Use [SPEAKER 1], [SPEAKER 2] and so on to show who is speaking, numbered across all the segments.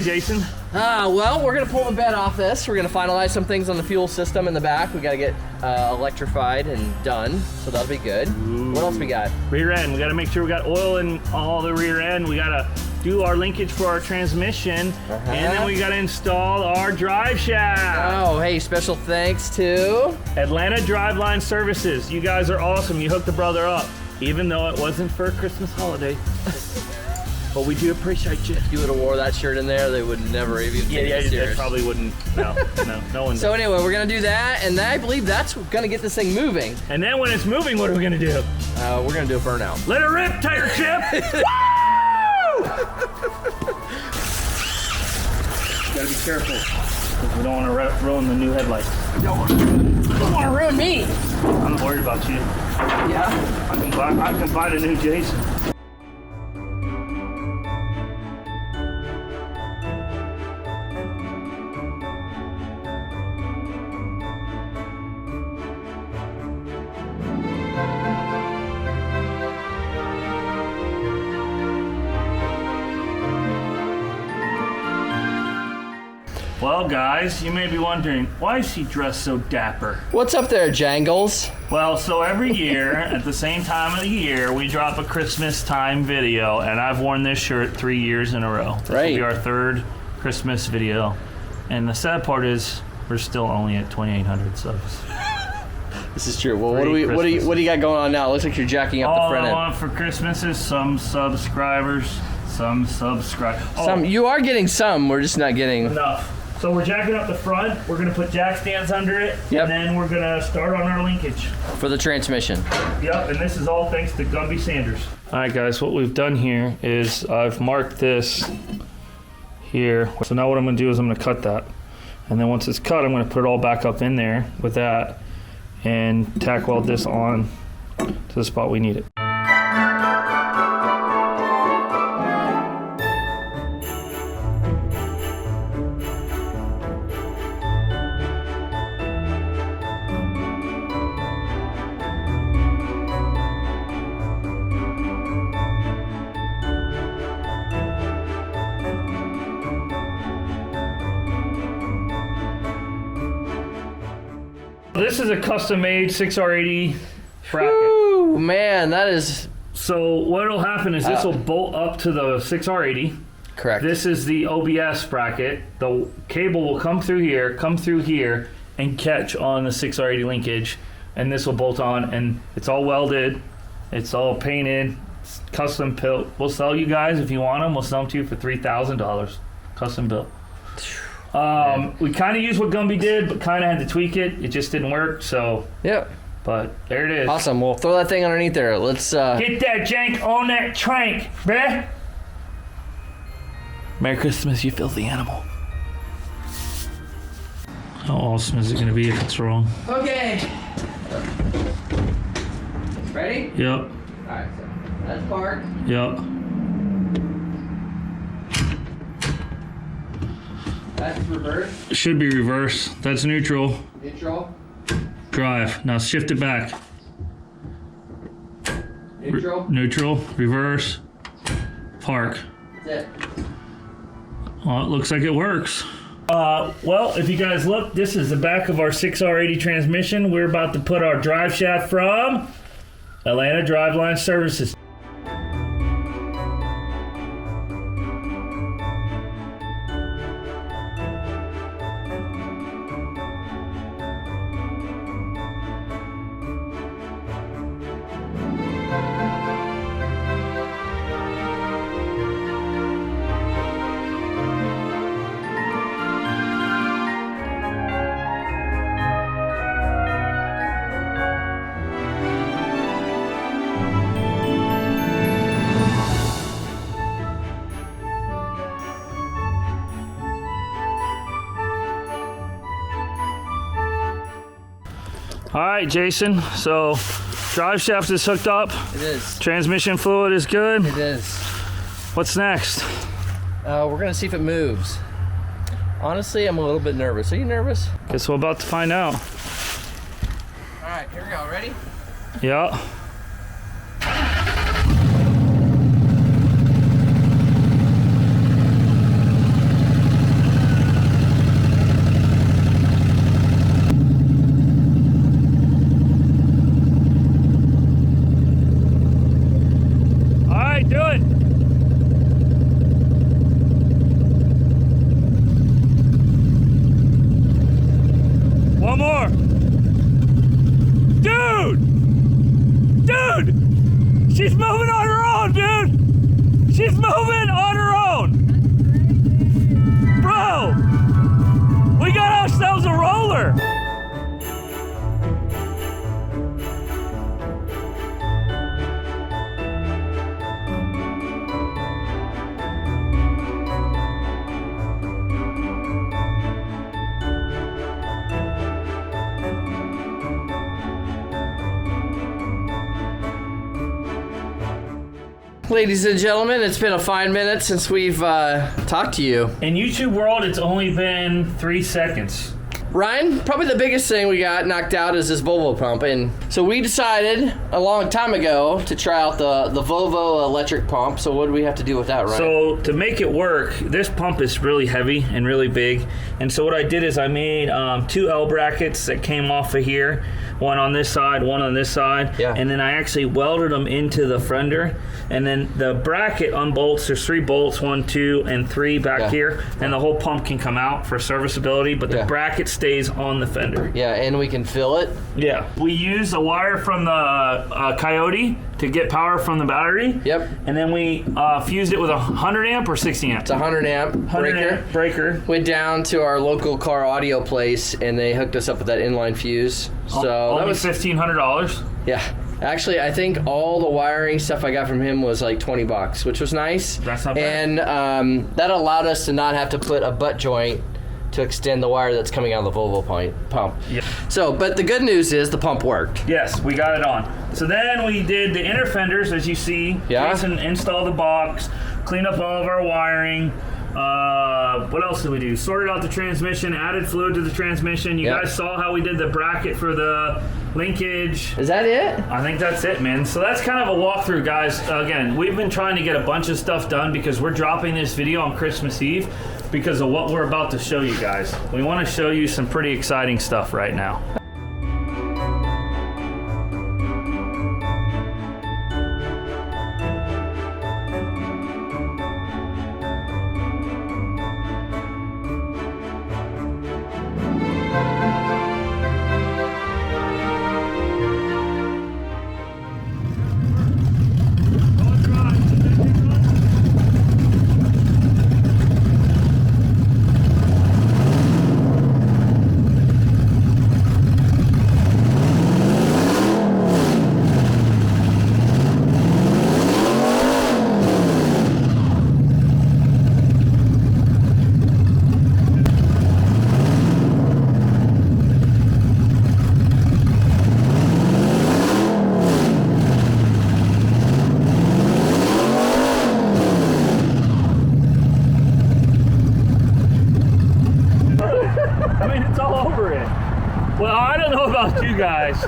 [SPEAKER 1] today, Jason?
[SPEAKER 2] Well, we're gonna pull the bed off this. We're gonna finalize some things on the fuel system in the back. We gotta get electrified and done, so that'll be good. Ooh. What else we got?
[SPEAKER 1] Rear end. We gotta make sure we got oil in all the rear end. We gotta do our linkage for our transmission, and then we gotta install our drive shaft.
[SPEAKER 2] Oh, hey, special thanks to
[SPEAKER 1] Atlanta Driveline Services. You guys are awesome. You hooked the brother up, even though it wasn't for a Christmas holiday. But we do appreciate you.
[SPEAKER 2] If you would have wore that shirt in there, they would never even take it serious.
[SPEAKER 1] They probably wouldn't. No one.
[SPEAKER 2] So anyway, we're gonna do that, and I believe that's gonna get this thing moving.
[SPEAKER 1] And then when it's moving, what are we gonna do?
[SPEAKER 2] We're gonna do a burnout.
[SPEAKER 1] Let it rip, tiger chip! Woo! Gotta be careful, because we don't want to ruin the new headlights.
[SPEAKER 2] You don't want to ruin me.
[SPEAKER 1] I'm worried about you.
[SPEAKER 2] Yeah.
[SPEAKER 1] I can buy the new Jason. Well, guys, you may be wondering, why is he dressed so dapper?
[SPEAKER 2] What's up there, Jangles?
[SPEAKER 1] Well, so every year, at the same time of the year, we drop a Christmas time video, and I've worn this shirt 3 years in a row. This will be our third Christmas video. And the sad part is, we're still only at 2,800 subs.
[SPEAKER 2] This is true. Well, what do you got going on now? It looks like you're jacking up the front end.
[SPEAKER 1] All I want for Christmas is some subscribers.
[SPEAKER 2] You are getting some, we're just not getting
[SPEAKER 1] enough. So we're jacking up the front, we're gonna put jack stands under it, and then we're gonna start on our linkage.
[SPEAKER 2] For the transmission.
[SPEAKER 1] Yep, and this is all thanks to Gumby Sanders. All right, guys, what we've done here is I've marked this here. So now what I'm gonna do is I'm gonna cut that. And then once it's cut, I'm gonna put it all back up in there with that and tack weld this on to the spot we need it. This is a custom-made 6R80 bracket.
[SPEAKER 2] Ooh, man, that is...
[SPEAKER 1] So what'll happen is this will bolt up to the 6R80.
[SPEAKER 2] Correct.
[SPEAKER 1] This is the OBS bracket. The cable will come through here, and catch on the 6R80 linkage, and this will bolt on, and it's all welded, it's all painted, it's custom built. We'll sell you guys if you want them. We'll sell them to you for $3,000, custom built. We kind of used what Gumby did, but kind of had to tweak it. It just didn't work, so.
[SPEAKER 2] Yep.
[SPEAKER 1] But there it is.
[SPEAKER 2] Awesome. We'll throw that thing underneath there. Let's
[SPEAKER 1] get that jank on that trank, bruh. Merry Christmas, you filthy animal. How awesome is it going to be if it's wrong?
[SPEAKER 2] Okay. Ready?
[SPEAKER 1] Yep.
[SPEAKER 2] All right, so that's parked.
[SPEAKER 1] Yep.
[SPEAKER 2] That's reverse.
[SPEAKER 1] It should be reverse. That's neutral.
[SPEAKER 2] Neutral.
[SPEAKER 1] Drive. Now shift it back.
[SPEAKER 2] Neutral.
[SPEAKER 1] Neutral. Reverse. Park.
[SPEAKER 2] That's it.
[SPEAKER 1] Well, it looks like it works. Well, if you guys look, this is the back of our 6R80 transmission. We're about to put our drive shaft from Atlanta Driveline Services. All right, Jason, so drive shaft is hooked up.
[SPEAKER 2] It is.
[SPEAKER 1] Transmission fluid is good.
[SPEAKER 2] It is.
[SPEAKER 1] What's next?
[SPEAKER 2] We're gonna see if it moves. Honestly, I'm a little bit nervous. Are you nervous?
[SPEAKER 1] Guess we're about to find out.
[SPEAKER 2] All right, here we go. Ready?
[SPEAKER 1] Yeah. She's moving on her own. Bro, we got ourselves a roller.
[SPEAKER 2] Ladies and gentlemen, it's been a fine minute since we've talked to you.
[SPEAKER 1] In YouTube world, it's only been 3 seconds.
[SPEAKER 2] Ryan, probably the biggest thing we got knocked out is this Volvo pump. And so we decided a long time ago to try out the Volvo electric pump. So what do we have to do with that, Ryan?
[SPEAKER 1] So to make it work, this pump is really heavy and really big. And so what I did is I made 2 L brackets that came off of here. One on this side, one on this side.
[SPEAKER 2] Yeah.
[SPEAKER 1] And then I actually welded them into the fender. And then the bracket unbolts. There's 3 bolts, 1, 2, and 3 back here. And the whole pump can come out for serviceability, but the bracket stays on the fender.
[SPEAKER 2] Yeah, and we can fill it.
[SPEAKER 1] Yeah. We use a wire from the Coyote to get power from the battery.
[SPEAKER 2] Yep.
[SPEAKER 1] And then we fused it with a 100 amp or 60 amp?
[SPEAKER 2] It's a 100 amp
[SPEAKER 1] breaker.
[SPEAKER 2] Went down to our local car audio place and they hooked us up with that inline fuse. So
[SPEAKER 1] only
[SPEAKER 2] that was
[SPEAKER 1] $1,500.
[SPEAKER 2] Yeah. Actually, I think all the wiring stuff I got from him was like $20, which was nice.
[SPEAKER 1] That's not bad.
[SPEAKER 2] And that allowed us to not have to put a butt joint to extend the wire that's coming out of the Volvo pump.
[SPEAKER 1] Yeah.
[SPEAKER 2] So, but the good news is the pump worked.
[SPEAKER 1] Yes, we got it on. So then we did the inner fenders, as you see.
[SPEAKER 2] Yeah.
[SPEAKER 1] Jason installed the box, cleaned up all of our wiring. What else did we do? Sorted out the transmission, added fluid to the transmission. You guys saw how we did the bracket for the linkage.
[SPEAKER 2] Is that it?
[SPEAKER 1] I think that's it, man. So that's kind of a walkthrough, guys. Again, we've been trying to get a bunch of stuff done because we're dropping this video on Christmas Eve because of what we're about to show you guys. We want to show you some pretty exciting stuff right now. Well, I don't know about you guys,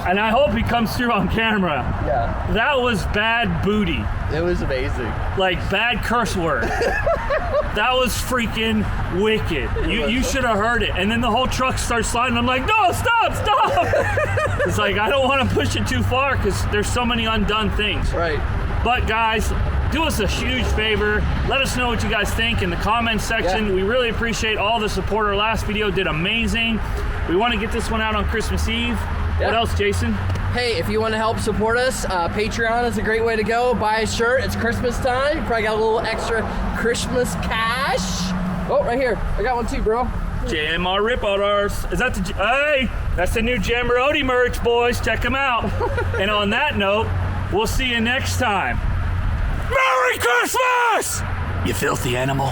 [SPEAKER 1] and I hope he comes through on camera.
[SPEAKER 2] Yeah.
[SPEAKER 1] That was bad booty.
[SPEAKER 2] It was amazing.
[SPEAKER 1] Like bad curse word. That was freaking wicked. You should have heard it. And then the whole truck starts sliding. I'm like, no, stop. It's like, I don't want to push it too far because there's so many undone things.
[SPEAKER 2] Right.
[SPEAKER 1] But guys, do us a huge favor. Let us know what you guys think in the comments section.
[SPEAKER 2] Yeah.
[SPEAKER 1] We really appreciate all the support. Our last video did amazing. We want to get this one out on Christmas Eve.
[SPEAKER 2] Yeah.
[SPEAKER 1] What else, Jason?
[SPEAKER 2] Hey, if you want to help support us, Patreon is a great way to go. Buy a shirt. It's Christmas time. You probably got a little extra Christmas cash. Oh, right here. I got one too, bro.
[SPEAKER 1] JMR Rip-Otters. Is that the... Hey, that's the new Jamarody merch, boys. Check them out. And on that note, we'll see you next time. Merry Christmas! You filthy animal.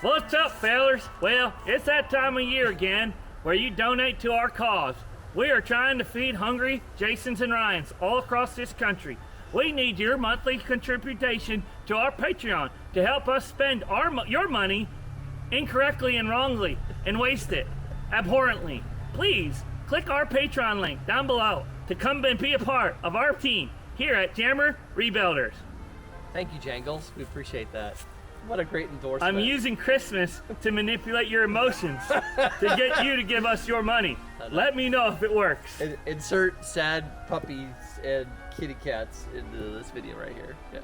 [SPEAKER 1] What's up, fellers? Well, it's that time of year again where you donate to our cause. We are trying to feed hungry Jasons and Ryans all across this country. We need your monthly contribution to our Patreon to help us spend your money incorrectly and wrongly and waste it abhorrently. Please click our Patreon link down below to come and be a part of our team here at Jammer Rebuilders.
[SPEAKER 2] Thank you, Jangles. We appreciate that. What a great endorsement.
[SPEAKER 1] I'm using Christmas to manipulate your emotions to get you to give us your money. Let me know if it works.
[SPEAKER 2] Insert sad puppies and kitty cats into this video right here. Yeah.